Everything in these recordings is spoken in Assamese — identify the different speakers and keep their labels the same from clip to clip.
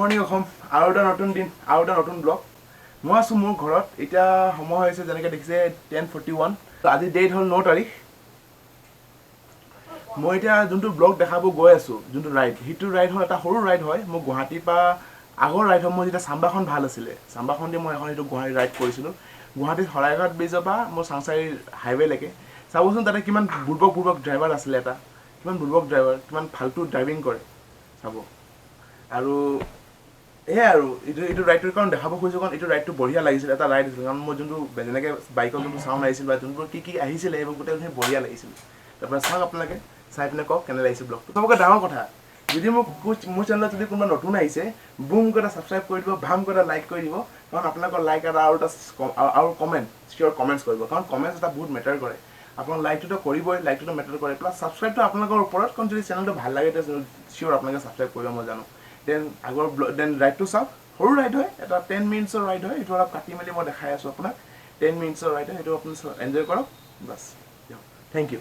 Speaker 1: মৰ্নিং অসম আৰু এটা নতুন দিন আৰু এটা নতুন ব্লগ মই আছোঁ মোৰ ঘৰত এতিয়া সময় হৈছে যেনেকৈ দেখিছে 10:41 আজি ডেট হ'ল 9 তাৰিখ মই এতিয়া যোনটো ব্লগ দেখাব গৈ আছোঁ যোনটো ৰাইড সেইটো ৰাইড হ'ল এটা সৰু ৰাইড হয় মোৰ গুৱাহাটীৰ পৰা আগৰ ৰাইড হ'ল মই যেতিয়া চাম্বাখন ভাল আছিলে চাম্বাখন দি মই এখন এইটো গুৱাহাটী ৰাইড কৰিছিলোঁ গুৱাহাটীত শৰাইঘাট ব্ৰিজৰ পৰা মোৰ চাংচাৰি হাইৱেলৈকে চাবচোন তাতে কিমান বুৰ্বক ড্ৰাইভাৰ আছিলে এটা কিমান বুৰ্বক ড্ৰাইভাৰ কিমান ফাল্টু ড্ৰাইভিং কৰে চাব আৰু এয়াই আৰু এইটো ৰাইডটোৰ কাৰণ দেখাব খুজিছোঁ কাৰণ এইটো ৰাইডটো বঢ়িয়া লাগিছিল এটা ৰাইড আছিল কাৰণ মই যোনটো যেনেকৈ বাইকৰ যোনটো চাউণ্ড আহিছিল বা যোনবোৰ কি আহিছিলে সেইবোৰ গোটেইখিনি বঢ়িয়া লাগিছিল তাৰপৰা চাওক আপোনালোকে চাই পিনে কওক কেনে লাগিছে ব্লগটো চবকে ডাঙৰ কথা যদি মোৰ চেনেলত যদি কোনোবা নতুন আহিছে বুম কৰি এটা ছাবস্ক্ৰাইব কৰি দিব ভাম কৰি এটা লাইক কৰি দিব কাৰণ আপোনালোকৰ লাইক এটা আৰু কমেণ্ট চিয়'ৰ কমেণ্টছ কৰিব কাৰণ কমেণ্টছ এটা বহুত মেটাৰ কৰে আপোনাৰ লাইকটোতো কৰিবই লাইকটোতো মেটাৰ কৰে প্লাছ ছাবস্ক্ৰাইবটো আপোনালোকৰ ওপৰত কাৰণ যদি চেনেলটো ভাল লাগে তেতিয়া চিয়'ৰ আপোনালোকে ছাবস্ক্ৰাইব কৰিব মই জানো দেন ৰাইডটো চাওক সৰু ৰাইড হয় এটা 10 মিনিটছৰ ৰাইড হয় এইটো অলপ কাটি মেলি মই দেখাই আছোঁ আপোনাক 10 মিনিটছৰ ৰাইড হয় সেইটো আপুনি এনজয় কৰক বাছ থেংক ইউ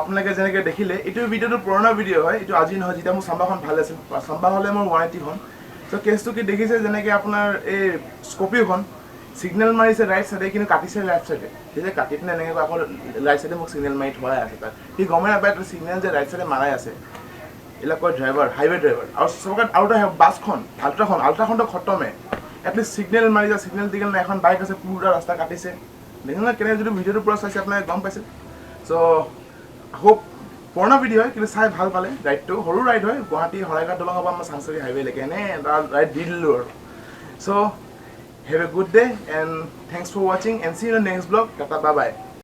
Speaker 1: আপোনালোকে যেনেকৈ দেখিলে এইটো ভিডিঅ'টো পুৰণা ভিডিঅ' হয়, এইটো আজি নহয়, যেতিয়া মোৰ চাম্বাখন ভাল আছিল, চাম্বা হ'লে মোৰ 180খন। ত' কেছটো কি দেখিছে, যেনেকৈ আপোনাৰ এই স্কপিঅ'খন ছিগনেল মাৰিছে ৰাইট চাইডে, কিন্তু কাটিছে লেফ্ট চাইডে। তেতিয়া কাটি পিনে এনেকৈ আকৌ ৰাইট চাইডে মোক ছিগনেল মাৰি থোৱাই আছে তাত। সি গমেই নাপায় এইটো ছিগনেল যে ৰাইট চাইডে মাৰাই আছে। এইবিলাক কয় ড্ৰাইভাৰ, হাইৱে ড্ৰাইভাৰ। আৰু চবকে আৰু এটা বাছখন আল্ট্ৰাখনটো খতমে, এটলিষ্ট ছিগনেল মাৰি যায়, ছিগনেল দি কিনে এখন বাইক আছে পুৰা ৰাস্তা কাটিছে। দেখিলে কেনেকৈ যদি ভিডিঅ'টো পূৰা চাইছে আপোনালোকে গম পাইছে। চ' হোপ পুৰণা ভিডিঅ' হয়, কিন্তু চাই ভাল পালে। ৰাইডটো সৰু ৰাইড হয়, গুৱাহাটী শৰাইঘাট দলঙৰ পৰা আমাৰ চাংচাৰি হাইৱেলৈকে এনে এটা ৰাইড দি দিলোঁ আৰু। So' have a good day and thanks for ৱাচিং and see you in the next blog. Tata, bye by.